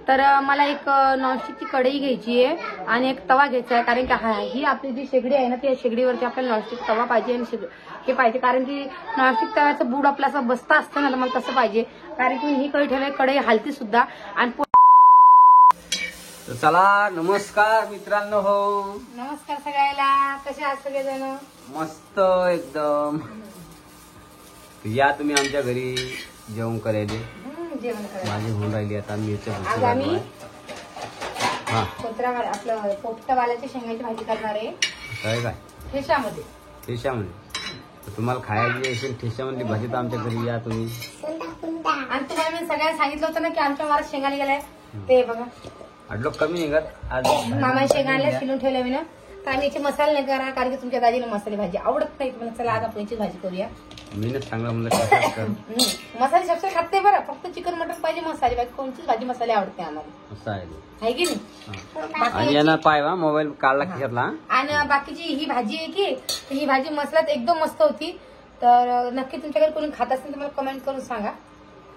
तर मला एक नॉनस्टिकची कढई घ्यायची आहे आणि एक तवा घ्यायचा आहे, कारण की ही आपली जी शेगडी आहे ना, त्या शेगडीवरती आपल्याला नॉनस्टिक तवा पाहिजे आणि हे पाहिजे, कारण की नॉनस्टिक तव्याचं बूड आपला असं बसता असतं ना, तर मला तसं पाहिजे, कारण की ही कढई ठेवली, कढई हलती सुद्धा. आणि चला नमस्कार मित्रांनो. हो नमस्कार सगळ्याला, कसे आहात सगळेजण? मस्त एकदम. या तुम्ही आमच्या घरी जेवण करायला. जेवण करायला माझी होऊन राहिली आता मिरच्या. आज आम्ही आपलं पोपटावाल्याच्या शेंगाची भाजी करणार आहे. काय काय ठेशामध्ये. तुम्हाला खायची असेल ठेशामधली भाजी तर आमच्या घरी या तुम्ही. आणि तुम्हाला मी सगळ्यांना सांगितलं होतं ना की आमच्या मारा शेंगा निघालाय, ते बघा आडलो कमी निघत आज. मामा शेंगाला शिलून ठेवल्या मी ना, तर आम्ही याचे मसाले नाही करा, कारण की तुमच्या दादीला मसाले भाजी आवडत नाही. तुम्हाला चला आज आपण याची भाजी करूया. मी चांगला म्हणलं मसाले सबसे खाते बरं, फक्त चिकन मटन पाहिजे, मसाले भाजी कोणतीच भाजी मसाले आवडते आम्हाला, असं आहे की नाही. आणि यांना पायवा मोबाईल काढला घेतला. आणि बाकीची ही भाजी आहे की ही भाजी मसाल्यात एकदम मस्त होती. तर नक्की तुमच्याकडे कोणी खात असेल तर मला कमेंट करून सांगा,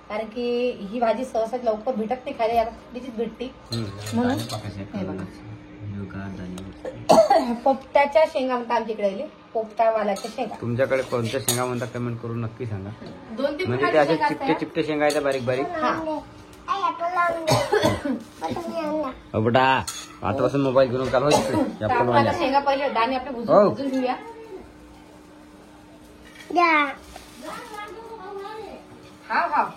कारण की ही भाजी सहसा लवकर भेटत नाही खायला, याची भेटते म्हणून. पोपट्याच्या शेंगा म्हणतात आमच्याकडे, पोपटावाल्याच्या शेंगा. तुमच्याकडे कोणत्या शेंगा म्हणतात कमेंट करून नक्की सांगा. 2-3 म्हणजे ते असे चिपटे शेंगा आहेत बारीक बारीक. बेटा आतापासून मोबाईल घेऊन काल शेंगा पहिले दाणे आपले भुजून घेऊया. हा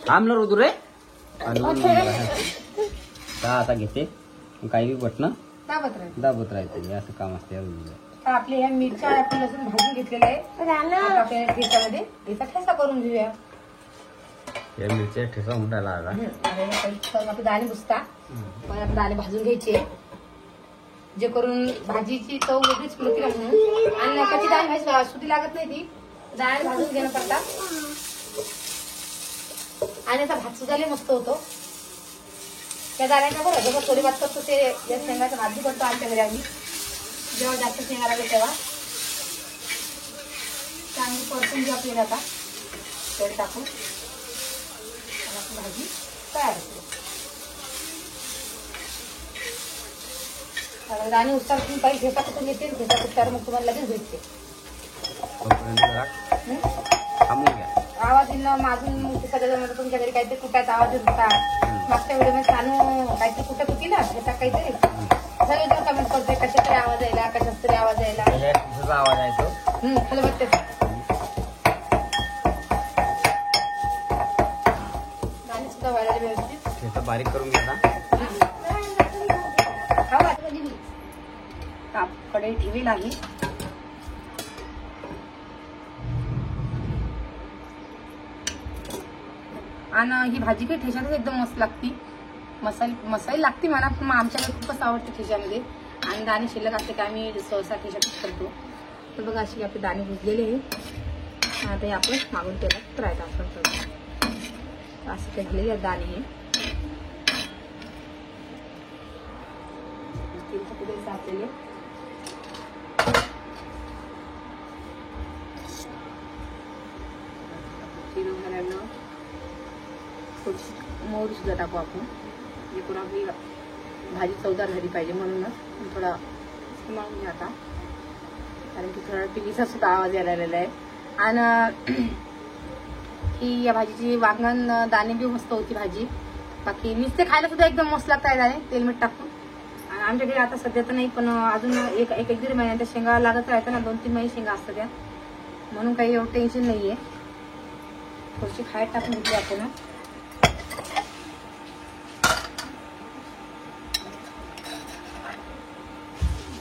थांबलं ऋतू रे. आता घेते काही बटणं दाबत राहायचं, असं काम असते. आपले ह्या मिरच्या आपण लसूण भाजून घेतलेलं आहे, आपल्या ठेच्यामध्ये याचा ठेसा करून घेऊया. या मिरच्या ठेसा उडाला आला. आपले दाणे भुसता पण आपण दाणे भाजून घ्यायचे, जे करून भाजीची चव वेगळीच होती ना म्हणून. आणि नकाची दाणे भाजी सुटी लागत नाही, ती दाणे भाजून घेणं पडतात. आणि याचा भात सुद्धा मस्त होतो त्या दाण्याचा. बरं जेव्हा थोडी भात करतो ते या शेंगाचा भाजी करतो आमच्या घरी आम्ही, जेव्हा जास्त शेंगा लागेल तेव्हा. चांगली परतून घेऊ आपल्याला, आता तेल टाकून भाजी तयार होते. दाणे उस्तार तुम्ही काही ठेसा कुठून येते, ठेसा कुठल्यावर मग तुम्हाला लगेच भेटते. आवाज येणं मागून सगळ्या तुमच्या घरी काहीतरी कुठाचा आवाज येत होता. मागच्या वेळेमध्ये सानू काहीतरी कुठत होती ना, त्याचा काहीतरी सगळेजण कमेंट करते कशा तरी आवाज यायला, कशाच तरी आवाज यायला. आवाज आहे तो खलबत्त्याचा. दाणे सुद्धा व्हायला व्यवस्थित बारीक करून घ्या. कढई ठेवी लागली. आणि ही भाजी काही ठेच्यातच एकदम मस्त लागती. मसाले लागते म्हणा, पण आमच्याकडे खूपच आवडते ठेच्यामध्ये. आणि दाणे शिल्लक असते का आम्ही सहसा ठेच्यातच करतो. तर बघा अशी आपले दाणे भुजलेले आहे. आता हे आपण मागून तेलात फ्राय करतो. असे घेतलेले दाणे हे आपल्याला मोहरी सुद्धा टाकू आपण, जे करून आपली भाजी चवदार झाली पाहिजे म्हणूनच थोडा मागून घ्या आता, कारण की थोडा पिलीचा सुद्धा आवाज यायला आलेला आहे. आणि ही या भाजीची वांगण दाणे बी मस्त होती भाजी. बाकी नुसते खायला सुद्धा एकदम मस्त लागत आहे दाणे तेल मीठ टाकून. आणि आमच्याकडे आता सध्या तर नाही, पण अजून एक 1-1.5 महिन्याच्या शेंगा लागत राहतात ना, 2-3 महिने शेंगा असतात त्या, म्हणून काही एवढं टेन्शन नाहीये. थोडीशी खायला टाकून घेतली आपण.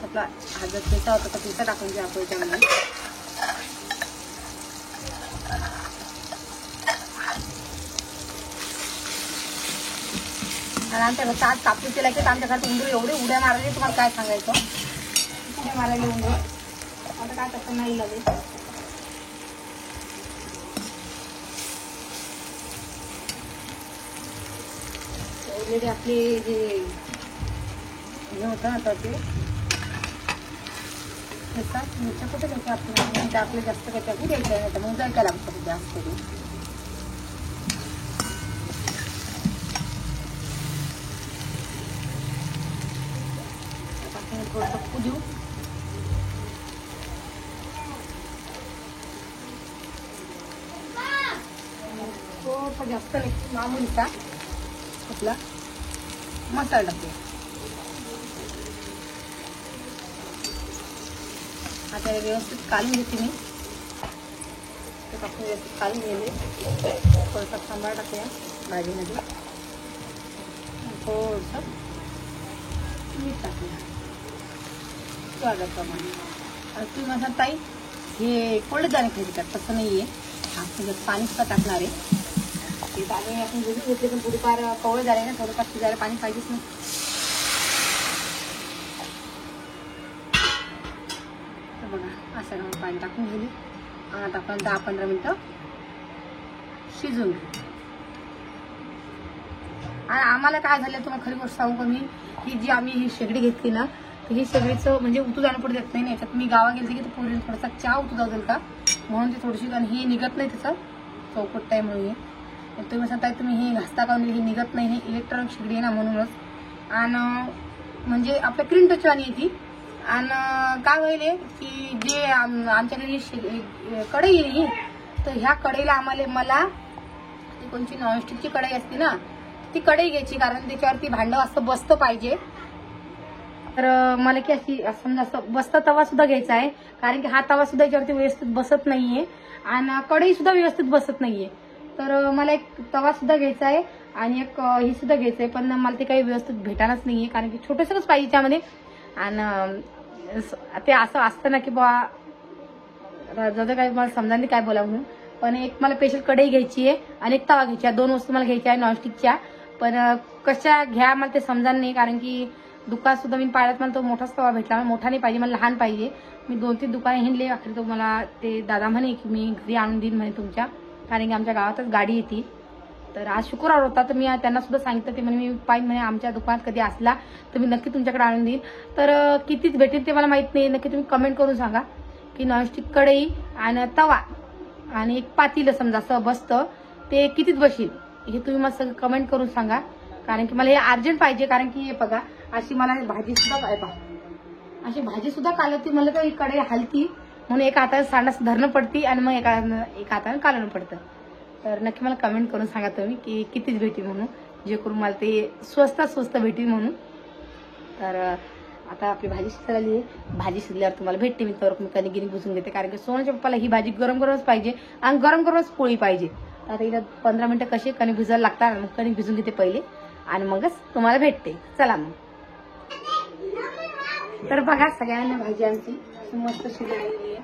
आपला हा जर ठेचा होता तर ठेचा टाकून घ्या आपण त्यामध्ये. आणि आमच्या घरचा आज कापूस केला की आमच्या घरात उंदीर एवढे उड्या मारायचे, तुम्हाला काय सांगायचं. उड्या मारायला उंदीर आता काय तसं नाही लागेल. ऑलरेडी आपले जे हे होतं आता ते मिरच्या कुठे घ्यायचे आपण नाही तर आपलं जास्त काही टाकू द्यायचं नाही तर मग जायचं लागतं जास्त करून. थोडंसं फुगू देऊ. थोडंसं जास्त नाही मामूलीचा आपला मसाला टाकूया. आता व्यवस्थित काढून घेते मी. आपण व्यवस्थित काढून गेले. थोडासा सांबार टाकूया भाजीमध्ये. थोडंसं मीठ टाकूया स्वादाप्रमाणे. आणि तुम्ही म्हणता ताई हे कोरडे दाणे खायचे तसं नाही आहे. आपण पाणी सुद्धा टाकणार आहे. ते दाणे आपण भिजून घेतले पण थोडीफार कवळे झाले ना थोडंफार शिजायला पाणी पाहिजेच नाही. बघा असं पाणी टाकून गेली. आता आपण 10-15 मिनिटं शिजून घेऊ. आणि आम्हाला काय झालं तुम्हाला खरी गोष्ट सांगू का मी ही जी आम्ही ही शेगडी घेतली ना तर ही शेगडीचं म्हणजे उतू जाणं पुढे देत नाही. याच्यात मी गावा गेली की पोरीला थोडासा चहा उतू जाऊ देईल का म्हणून ती थोडीशी आणि ही निघत नाही त्याचं चौकट टाईम म्हणून हे तुम्ही सांगताय तुम्ही हे घासता का हे निघत नाही. हे इलेक्ट्रॉनिक शेगडी आहे ना म्हणूनच. आणि म्हणजे आपल्या क्रीम टच वाणी येते. आणि काय होईल की जे आमच्याकडे कढई आहे तर ह्या कढईला मला ती कोणची नॉनस्टिकची कढई असते ना ती कढई घ्यायची कारण त्याच्यावरती भांडं असं बसतं पाहिजे. तर मला की अशी समजा असं बसता तवा सुद्धा घ्यायचा आहे कारण की हा तवा सुद्धा याच्यावरती व्यवस्थित बसत नाहीये आणि कढई सुद्धा व्यवस्थित बसत नाहीये. तर मला एक तवा सुद्धा घ्यायचा आहे आणि एक ही सुद्धा घ्यायचं आहे पण मला ते काही व्यवस्थित भेटायलाच नाहीये कारण की छोटंसंच पाहिजे त्यामध्ये. आणि ते असं असतं ना की बा जसं काही मला समजा नाही काय बोला म्हणून. पण एक मला स्पेशल कढई घ्यायची आहे आणि एक तवा घ्यायची आहे. 2 वस्तू मला घ्यायच्या आहे नॉनस्टिकच्या. पण कशा घ्या मला ते समजा नाही कारण की दुकान सुद्धा मी पाहिल्यात मला तो मोठाच तवा भेटला. मला मोठा नाही पाहिजे मला लहान पाहिजे. मी 2-3 दुकाने हिंडले अखेर तो मला ते दादा म्हणे की मी घरी आणून देईन म्हणे तुमच्या कारण की आमच्या गावातच गाडी येते. तर आज शुक्रवार होता तर मी त्यांना सुद्धा सांगितलं ते म्हणे मी पाहिजे म्हणे आमच्या दुकानात कधी असला तर मी नक्की तुमच्याकडे आणून देईन. तर कितीच भेटेल ते मला माहित नाही. नक्की तुम्ही कमेंट करून सांगा की नॉनस्टिक कढई आणि तवा आणि एक पातेलं समजा असं बसतं ते कितीच बसेल हे तुम्ही मला सगळं कमेंट करून सांगा कारण की मला हे अर्जंट पाहिजे. कारण की हे बघा अशी मला भाजी सुद्धा काय पहा अशी भाजी सुद्धा कालवती मला तर ही कढई हलती म्हणून एका हाताने सांडास धरणं पडती आणि मग एका हाताने कालवणं पडतं. तर नक्की मला कमेंट करून सांगा तुम्ही की कितीच भेटेल म्हणून जे करून मला ते स्वस्त भेटेल म्हणून. तर आता आपली भाजी शिजलेली आहे. भाजी शिजल्यावर तुम्हाला भेटते मी तर मी कणिक भुजून घेते कारण की सोनाच्या पप्पाला ही भाजी गरम गरमच पाहिजे आणि गरम गरमच पोळी पाहिजे. आता इथं 15 मिनिटं कशी कणिक भिजायला लागतात मग कणिक भिजून घेते पहिले आणि मगच तुम्हाला भेटते. चला मग. तर बघा सगळ्यांना भाजी आमची मस्त शिजलेली आहे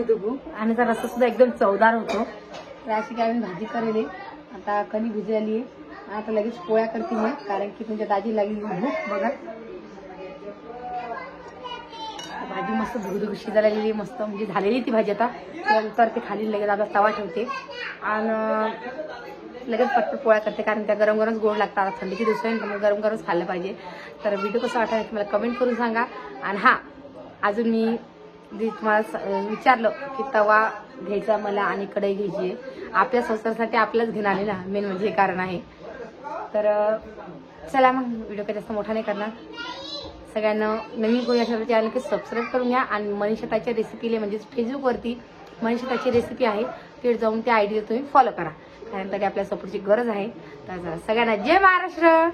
दुगू आणि तर रस्सा सुद्धा एकदम चवदार होतो. तर अशी काय आम्ही भाजी करेली. आता कणिक भिजलेली आहे. आता लगेच पोळ्या करते मी कारण की तुमच्या दाजी लागली भूक. बघा भाजी मस्त धुगधुग शिजायला मस्त म्हणजे झालेली ती भाजी. आता तर ते खाली लगेच आता तवा ठेवते आणि लगेच पटपट पोळ्या करते कारण त्या गरम गरमच गोड लागतात. आता थंडीची दिवस आहे त्यामुळे गरम गरमच खाल्लं पाहिजे. तर व्हिडिओ कसं वाटायचं मला कमेंट करून सांगा. आणि हा अजून मी जे तुम्हाला विचारलं की तवा घ्यायचा मला आणि कढई घ्यायची आहे आपल्या संसारासाठी आपल्याच घेऊन आले ना मेन म्हणजे हे कारण आहे. तर चला मग व्हिडिओ काही जास्त मोठा नाही करणार. सगळ्यांना नवीन कोणी अशा चॅनल की सबस्क्राईब करून घ्या आणि मनीषा ताईच्या रेसिपीला म्हणजे फेसबुकवरती मनीषा ताईची रेसिपी आहे ते जाऊन त्या आयडीला तुम्ही फॉलो करा कारण तरी आपल्या सपोर्टची गरज आहे. तर सगळ्यांना जय महाराष्ट्र.